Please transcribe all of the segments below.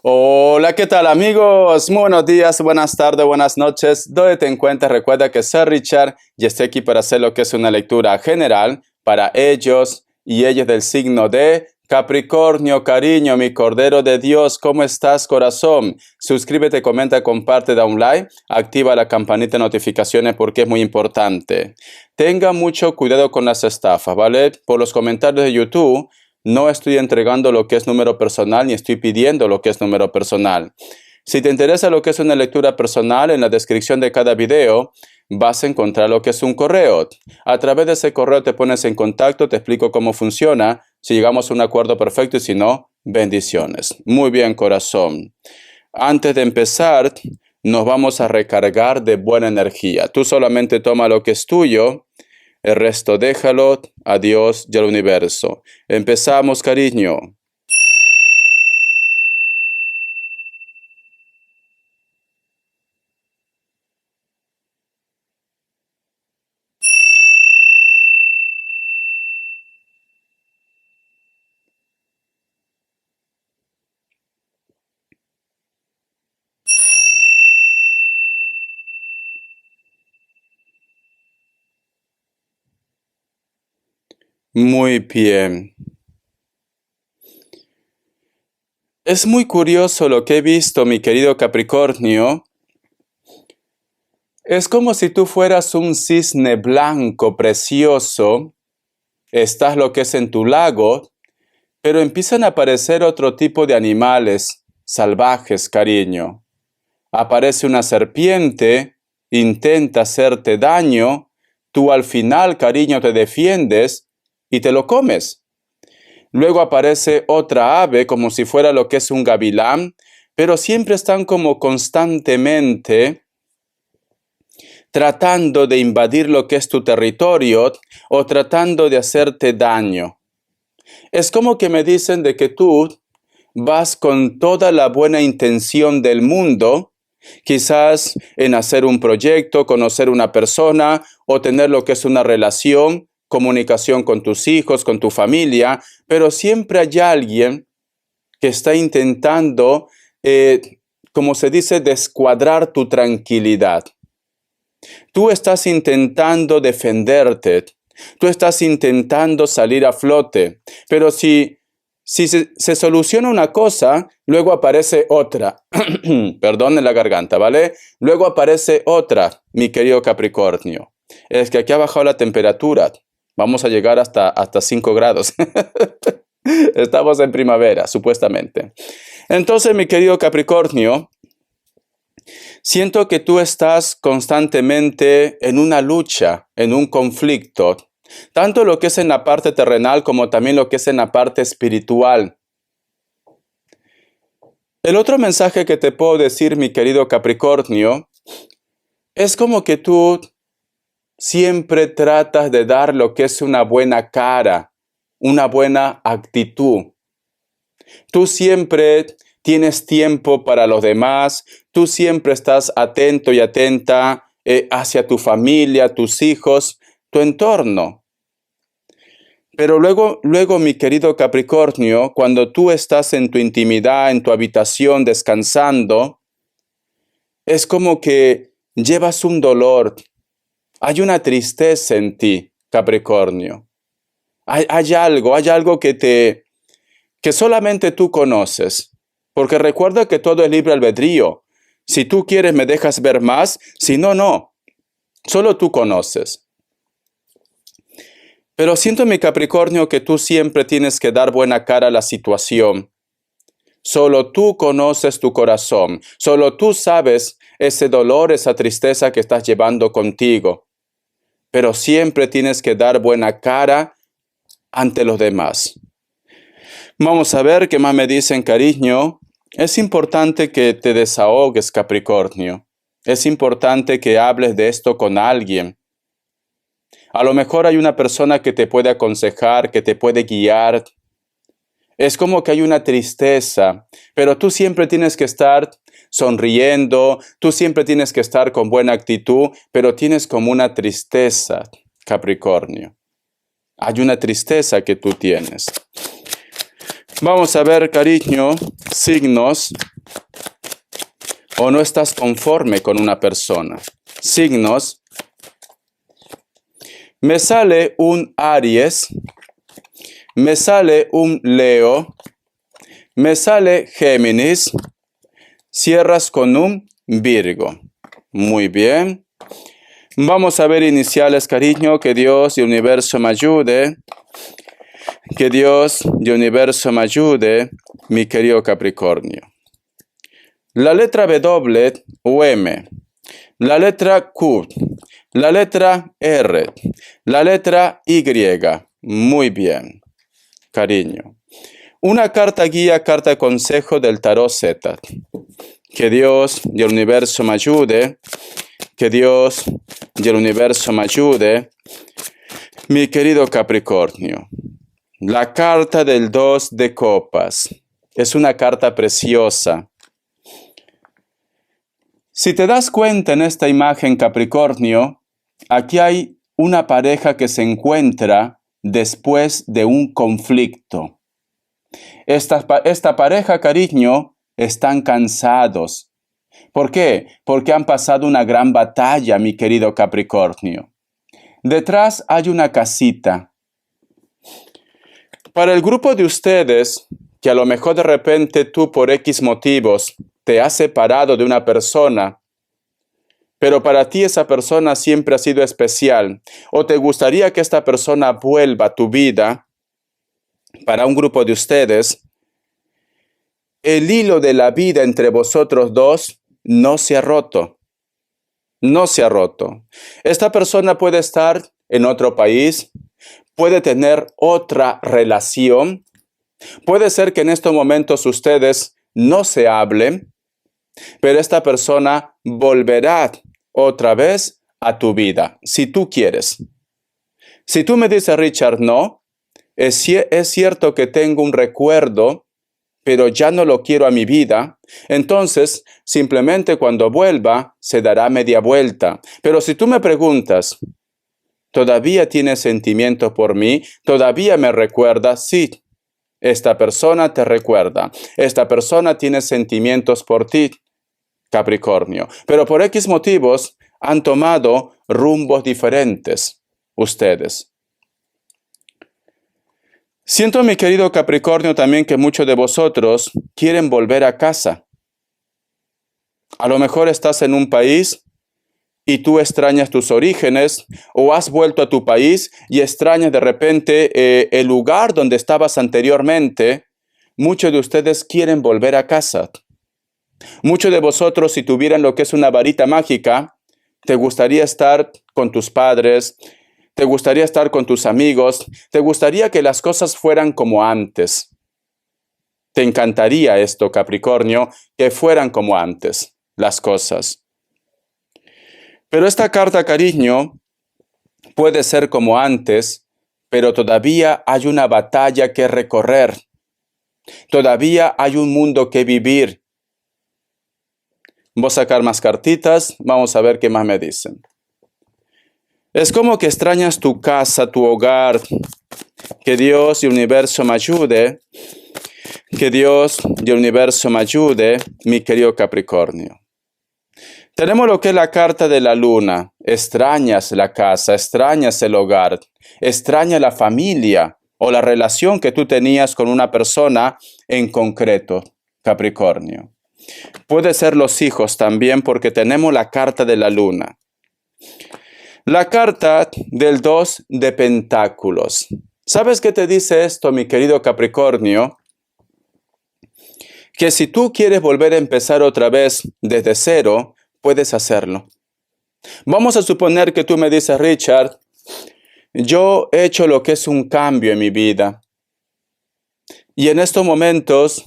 Hola, ¿qué tal amigos? Muy buenos días, buenas tardes, buenas noches. ¿Dónde te encuentras? Recuerda que soy Richard y estoy aquí para hacer lo que es una lectura general para ellos y ellas del signo de Capricornio. Cariño, mi Cordero de Dios, ¿cómo estás, corazón? Suscríbete, comenta, comparte, da un like, activa la campanita de notificaciones porque es muy importante. Tenga mucho cuidado con las estafas, ¿vale? Por los comentarios de YouTube. No estoy entregando lo que es número personal ni estoy pidiendo lo que es número personal. Si te interesa lo que es una lectura personal, en la descripción de cada video vas a encontrar lo que es un correo. A través de ese correo te pones en contacto, te explico cómo funciona, si llegamos a un acuerdo perfecto y si no, bendiciones. Muy bien, corazón. Antes de empezar, nos vamos a recargar de buena energía. Tú solamente toma lo que es tuyo. El resto déjalo a Dios y al universo. Empezamos, cariño. Muy bien. Es muy curioso lo que he visto, mi querido Capricornio. Es como si tú fueras un cisne blanco precioso. Estás lo que es en tu lago, pero empiezan a aparecer otro tipo de animales salvajes, cariño. Aparece una serpiente, intenta hacerte daño, tú al final, cariño, te defiendes y te lo comes. Luego aparece otra ave como si fuera lo que es un gavilán, pero siempre están como constantemente tratando de invadir lo que es tu territorio o tratando de hacerte daño. Es como que me dicen de que tú vas con toda la buena intención del mundo, quizás en hacer un proyecto, conocer una persona o tener lo que es una relación, comunicación con tus hijos, con tu familia, pero siempre hay alguien que está intentando, como se dice, descuadrar tu tranquilidad. Tú estás intentando defenderte, tú estás intentando salir a flote, pero si se soluciona una cosa, luego aparece otra. Perdón en la garganta, ¿vale? Luego aparece otra, mi querido Capricornio. Es que aquí ha bajado la temperatura. Vamos a llegar hasta 5 grados. Estamos en primavera, supuestamente. Entonces, mi querido Capricornio, siento que tú estás constantemente en una lucha, en un conflicto, tanto lo que es en la parte terrenal como también lo que es en la parte espiritual. El otro mensaje que te puedo decir, mi querido Capricornio, es como que tú siempre tratas de dar lo que es una buena cara, una buena actitud. Tú siempre tienes tiempo para los demás, tú siempre estás atento y atenta hacia tu familia, tus hijos, tu entorno. Pero luego, mi querido Capricornio, cuando tú estás en tu intimidad, en tu habitación, descansando, es como que llevas un dolor, hay una tristeza en ti, Capricornio. Hay algo que solamente tú conoces. Porque recuerda que todo es libre albedrío. Si tú quieres me dejas ver más, si no, no. Solo tú conoces. Pero siento, mi Capricornio, que tú siempre tienes que dar buena cara a la situación. Solo tú conoces tu corazón. Solo tú sabes ese dolor, esa tristeza que estás llevando contigo. Pero siempre tienes que dar buena cara ante los demás. Vamos a ver qué más me dicen, cariño. Es importante que te desahogues, Capricornio. Es importante que hables de esto con alguien. A lo mejor hay una persona que te puede aconsejar, que te puede guiar. Es como que hay una tristeza, pero tú siempre tienes que estar sonriendo, tú siempre tienes que estar con buena actitud, pero tienes como una tristeza, Capricornio. Hay una tristeza que tú tienes. Vamos a ver, cariño, signos o no estás conforme con una persona. Signos. Me sale un Aries, me sale un Leo, me sale Géminis, cierras con un Virgo. Muy bien. Vamos a ver iniciales, cariño, que Dios y el universo me ayude. Que Dios y el universo me ayude, mi querido Capricornio. La letra W o M, la letra Q, la letra R, la letra Y. Muy bien, cariño. Una carta guía, carta de consejo del tarot Z. Que Dios y el universo me ayude. Que Dios y el universo me ayude. Mi querido Capricornio. La carta del 2 de copas. Es una carta preciosa. Si te das cuenta en esta imagen, Capricornio, aquí hay una pareja que se encuentra después de un conflicto. Esta pareja, cariño, están cansados. ¿Por qué? Porque han pasado una gran batalla, mi querido Capricornio. Detrás hay una casita. Para el grupo de ustedes, que a lo mejor de repente tú por X motivos te has separado de una persona, pero para ti esa persona siempre ha sido especial, o te gustaría que esta persona vuelva a tu vida, para un grupo de ustedes, el hilo de la vida entre vosotros dos no se ha roto. No se ha roto. Esta persona puede estar en otro país, puede tener otra relación, puede ser que en estos momentos ustedes no se hablen, pero esta persona volverá otra vez a tu vida, si tú quieres. Si tú me dices, Richard, no, es cierto que tengo un recuerdo, pero ya no lo quiero a mi vida, entonces simplemente cuando vuelva se dará media vuelta. Pero si tú me preguntas, ¿todavía tienes sentimiento por mí? ¿Todavía me recuerdas? Sí, esta persona te recuerda. Esta persona tiene sentimientos por ti, Capricornio. Pero por X motivos han tomado rumbos diferentes ustedes. Siento, mi querido Capricornio, también que muchos de vosotros quieren volver a casa. A lo mejor estás en un país y tú extrañas tus orígenes, o has vuelto a tu país y extrañas de repente el lugar donde estabas anteriormente. Muchos de ustedes quieren volver a casa. Muchos de vosotros, si tuvieran lo que es una varita mágica, te gustaría estar con tus padres, te gustaría estar con tus amigos, te gustaría que las cosas fueran como antes. Te encantaría esto, Capricornio, que fueran como antes las cosas. Pero esta carta, cariño, puede ser como antes, pero todavía hay una batalla que recorrer. Todavía hay un mundo que vivir. Voy a sacar más cartitas, vamos a ver qué más me dicen. Es como que extrañas tu casa, tu hogar. Que Dios y el universo me ayude. Que Dios y el universo me ayude, mi querido Capricornio. Tenemos lo que es la carta de la luna. Extrañas la casa, extrañas el hogar, extrañas la familia o la relación que tú tenías con una persona en concreto, Capricornio. Puede ser los hijos también, porque tenemos la carta de la luna. La carta del 2 de pentáculos. ¿Sabes qué te dice esto, mi querido Capricornio? Que si tú quieres volver a empezar otra vez desde cero, puedes hacerlo. Vamos a suponer que tú me dices, Richard, yo he hecho lo que es un cambio en mi vida. Y en estos momentos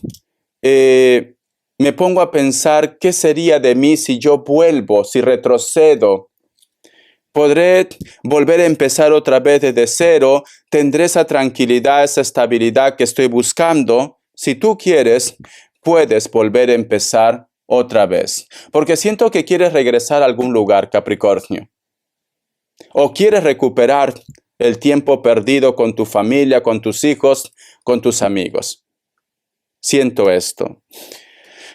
me pongo a pensar qué sería de mí si yo vuelvo, si retrocedo. Podré volver a empezar otra vez desde cero, tendré esa tranquilidad, esa estabilidad que estoy buscando. Si tú quieres, puedes volver a empezar otra vez. Porque siento que quieres regresar a algún lugar, Capricornio. O quieres recuperar el tiempo perdido con tu familia, con tus hijos, con tus amigos. siento esto.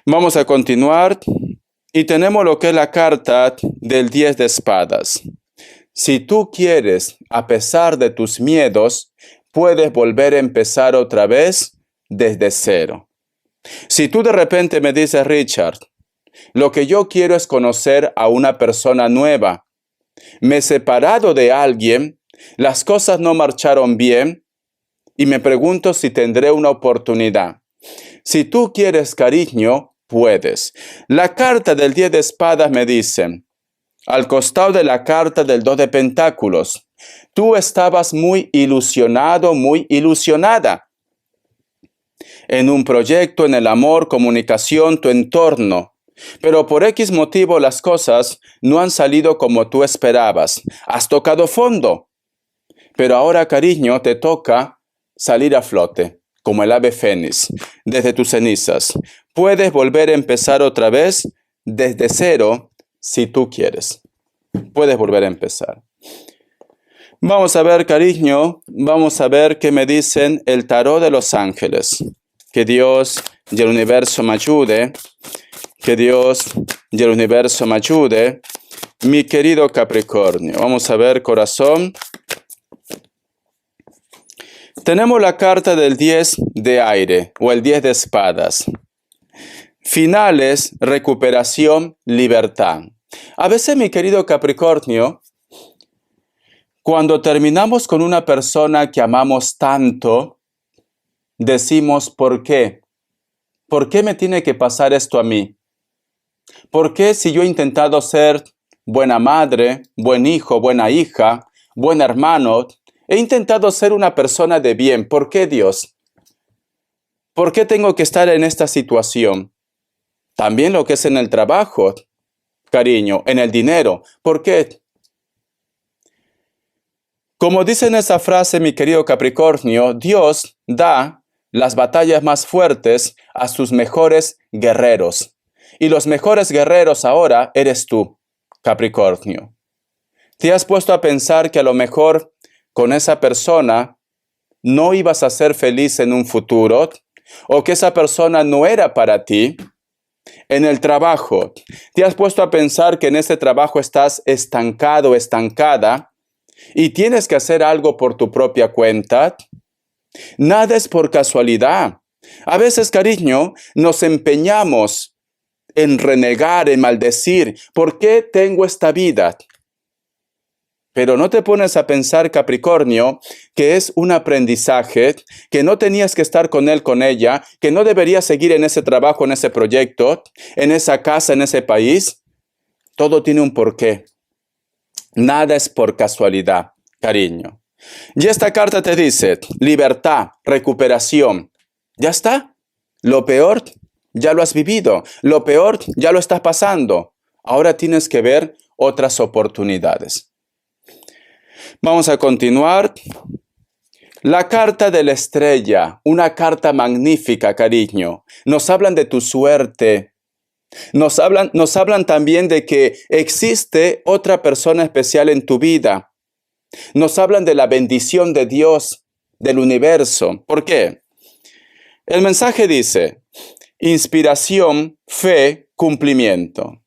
Vamos a continuar y tenemos lo que es la carta del 10 de espadas. Si tú quieres, a pesar de tus miedos, puedes volver a empezar otra vez desde cero. Si tú de repente me dices, Richard, lo que yo quiero es conocer a una persona nueva. Me he separado de alguien, las cosas no marcharon bien y me pregunto si tendré una oportunidad. Si tú quieres cariño, puedes. La carta del 10 de espadas me dice, al costado de la carta del 2 de pentáculos, tú estabas muy ilusionado, muy ilusionada en un proyecto, en el amor, comunicación, tu entorno. Pero por X motivo las cosas no han salido como tú esperabas. Has tocado fondo. Pero ahora, cariño, te toca salir a flote, como el ave fénix, desde tus cenizas. Puedes volver a empezar otra vez desde cero si tú quieres. Puedes volver a empezar. Vamos a ver, cariño, vamos a ver qué me dicen el tarot de los ángeles. Que Dios y el universo me ayude. Que Dios y el universo me ayude. Mi querido Capricornio, vamos a ver, corazón. Tenemos la carta del 10 de aire o el 10 de espadas. Finales, recuperación, libertad. A veces, mi querido Capricornio, cuando terminamos con una persona que amamos tanto, decimos, ¿por qué? ¿Por qué me tiene que pasar esto a mí? ¿Por qué si yo he intentado ser buena madre, buen hijo, buena hija, buen hermano, he intentado ser una persona de bien? ¿Por qué, Dios? ¿Por qué tengo que estar en esta situación? También lo que es en el trabajo, cariño, en el dinero. ¿Por qué? Como dice en esa frase, mi querido Capricornio, Dios da las batallas más fuertes a sus mejores guerreros. Y los mejores guerreros ahora eres tú, Capricornio. ¿Te has puesto a pensar que a lo mejor con esa persona no ibas a ser feliz en un futuro? ¿O que esa persona no era para ti? En el trabajo, ¿te has puesto a pensar que en ese trabajo estás estancado, estancada? Y tienes que hacer algo por tu propia cuenta. Nada es por casualidad. A veces, cariño, nos empeñamos en renegar, en maldecir. ¿Por qué tengo esta vida? Pero no te pones a pensar, Capricornio, que es un aprendizaje, que no tenías que estar con él, con ella, que no deberías seguir en ese trabajo, en ese proyecto, en esa casa, en ese país. Todo tiene un porqué. Nada es por casualidad, cariño. Y esta carta te dice, libertad, recuperación. ¿Ya está? Lo peor ya lo has vivido. Lo peor ya lo estás pasando. Ahora tienes que ver otras oportunidades. Vamos a continuar. La carta de la estrella, una carta magnífica, cariño. Nos hablan de tu suerte. Nos hablan también de que existe otra persona especial en tu vida. Nos hablan de la bendición de Dios, del universo. ¿Por qué? El mensaje dice, inspiración, fe, cumplimiento.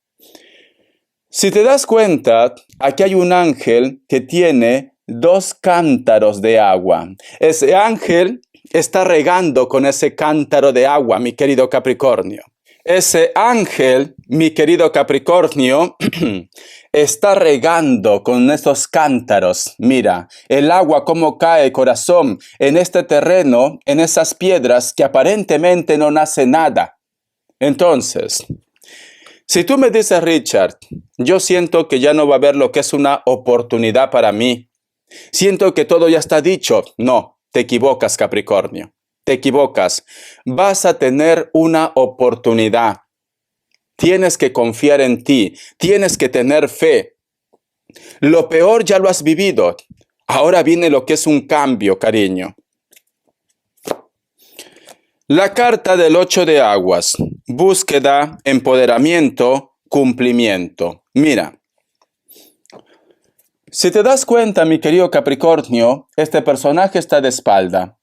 Si te das cuenta, aquí hay un ángel que tiene 2 cántaros de agua. Ese ángel está regando con ese cántaro de agua, mi querido Capricornio. Ese ángel, mi querido Capricornio, está regando con estos cántaros. Mira, el agua cómo cae, corazón, en este terreno, en esas piedras que aparentemente no nace nada. Entonces, si tú me dices, Richard, yo siento que ya no va a haber lo que es una oportunidad para mí. Siento que todo ya está dicho. No, te equivocas, Capricornio. Te equivocas. Vas a tener una oportunidad. Tienes que confiar en ti. Tienes que tener fe. Lo peor ya lo has vivido. Ahora viene lo que es un cambio, cariño. La carta del 8 de aguas. Búsqueda, empoderamiento, cumplimiento. Mira. Si te das cuenta, mi querido Capricornio, este personaje está de espalda.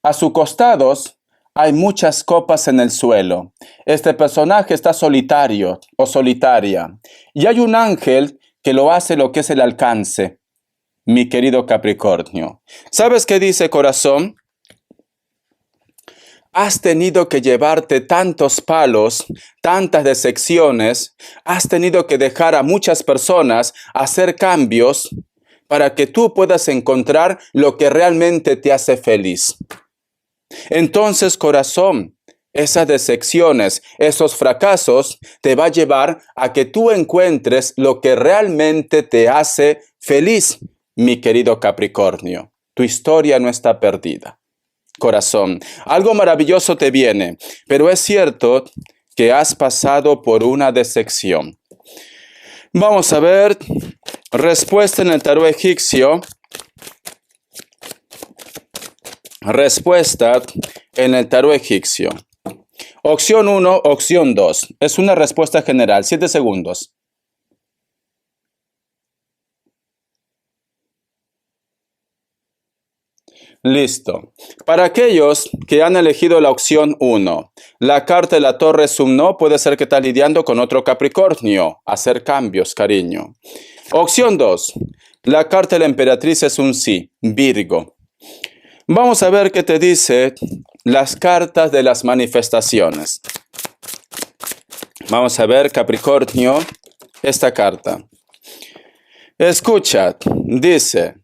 A sus costados Hay muchas copas en el suelo. Este personaje está solitario o solitaria. Y hay un ángel que lo hace lo que es el alcance. Mi querido Capricornio. ¿Sabes qué dice, corazón? Has tenido que llevarte tantos palos, tantas decepciones, has tenido que dejar a muchas personas hacer cambios para que tú puedas encontrar lo que realmente te hace feliz. Entonces, corazón, esas decepciones, esos fracasos, te va a llevar a que tú encuentres lo que realmente te hace feliz, mi querido Capricornio. Tu historia no está perdida. Corazón, algo maravilloso te viene, pero es cierto que has pasado por una decepción. Vamos a ver, respuesta en el tarot egipcio. Respuesta en el tarot egipcio. Opción 1, opción 2. Es una respuesta general, 7 segundos. Listo. Para aquellos que han elegido la opción 1, la carta de la torre es un no, puede ser que estás lidiando con otro Capricornio. Hacer cambios, cariño. Opción 2, la carta de la emperatriz es un sí, Virgo. Vamos a ver qué te dice las cartas de las manifestaciones. Vamos a ver, Capricornio, esta carta. Escucha, dice: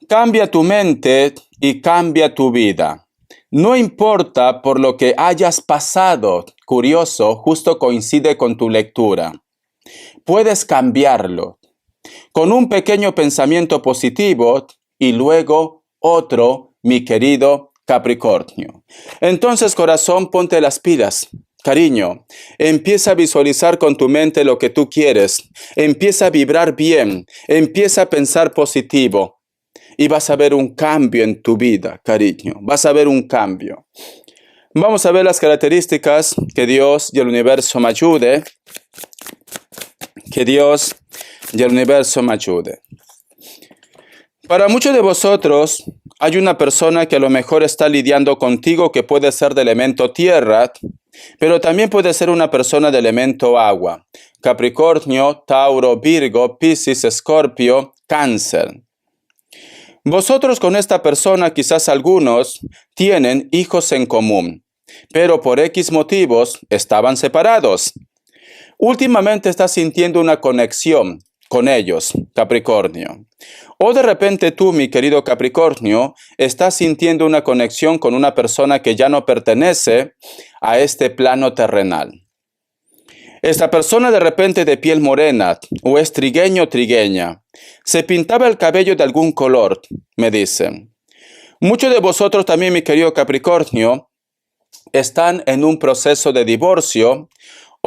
cambia tu mente y cambia tu vida. No importa por lo que hayas pasado, curioso, justo coincide con tu lectura. Puedes cambiarlo con un pequeño pensamiento positivo y luego otro, mi querido Capricornio. Entonces, corazón, ponte las pilas. Cariño, empieza a visualizar con tu mente lo que tú quieres. Empieza a vibrar bien. Empieza a pensar positivo. Y vas a ver un cambio en tu vida, cariño. Vas a ver un cambio. Vamos a ver las características. Que Dios y el universo me ayude. Que Dios y el universo me ayude. Para muchos de vosotros, hay una persona que a lo mejor está lidiando contigo que puede ser de elemento tierra, pero también puede ser una persona de elemento agua. Capricornio, Tauro, Virgo, Piscis, Escorpio, Cáncer. Vosotros con esta persona, quizás algunos, tienen hijos en común, pero por X motivos estaban separados. Últimamente estás sintiendo una conexión con ellos, Capricornio. O de repente tú, mi querido Capricornio, estás sintiendo una conexión con una persona que ya no pertenece a este plano terrenal. Esta persona de repente de piel morena, o es trigueño o trigueña, se pintaba el cabello de algún color, me dicen. Muchos de vosotros también, mi querido Capricornio, están en un proceso de divorcio,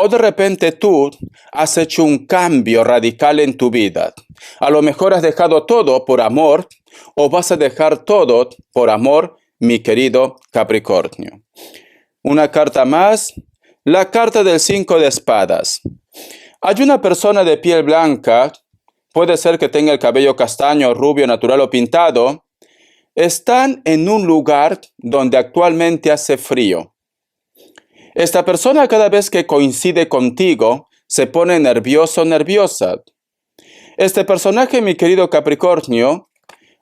o de repente tú has hecho un cambio radical en tu vida. A lo mejor has dejado todo por amor, o vas a dejar todo por amor, mi querido Capricornio. Una carta más, la carta del 5 de espadas. Hay una persona de piel blanca, puede ser que tenga el cabello castaño, rubio, natural o pintado. Están en un lugar donde actualmente hace frío. Esta persona cada vez que coincide contigo se pone nervioso o nerviosa. Este personaje, mi querido Capricornio,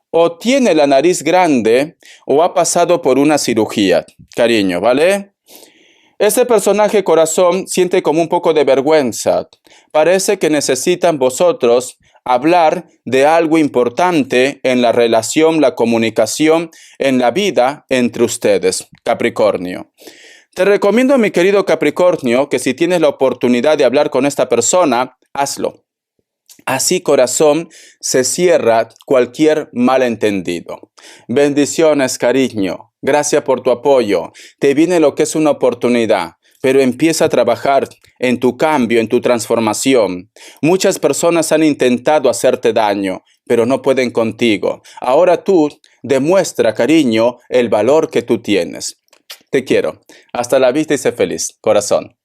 o tiene la nariz grande o ha pasado por una cirugía, cariño, ¿vale? Este personaje, corazón, siente como un poco de vergüenza. Parece que necesitan vosotros hablar de algo importante en la relación, la comunicación, en la vida entre ustedes, Capricornio. Te recomiendo, mi querido Capricornio, que si tienes la oportunidad de hablar con esta persona, hazlo. Así, corazón, se cierra cualquier malentendido. Bendiciones, cariño. Gracias por tu apoyo. Te viene lo que es una oportunidad, pero empieza a trabajar en tu cambio, en tu transformación. Muchas personas han intentado hacerte daño, pero no pueden contigo. Ahora tú demuestra, cariño, el valor que tú tienes. Te quiero. Hasta la vista y sé feliz, corazón.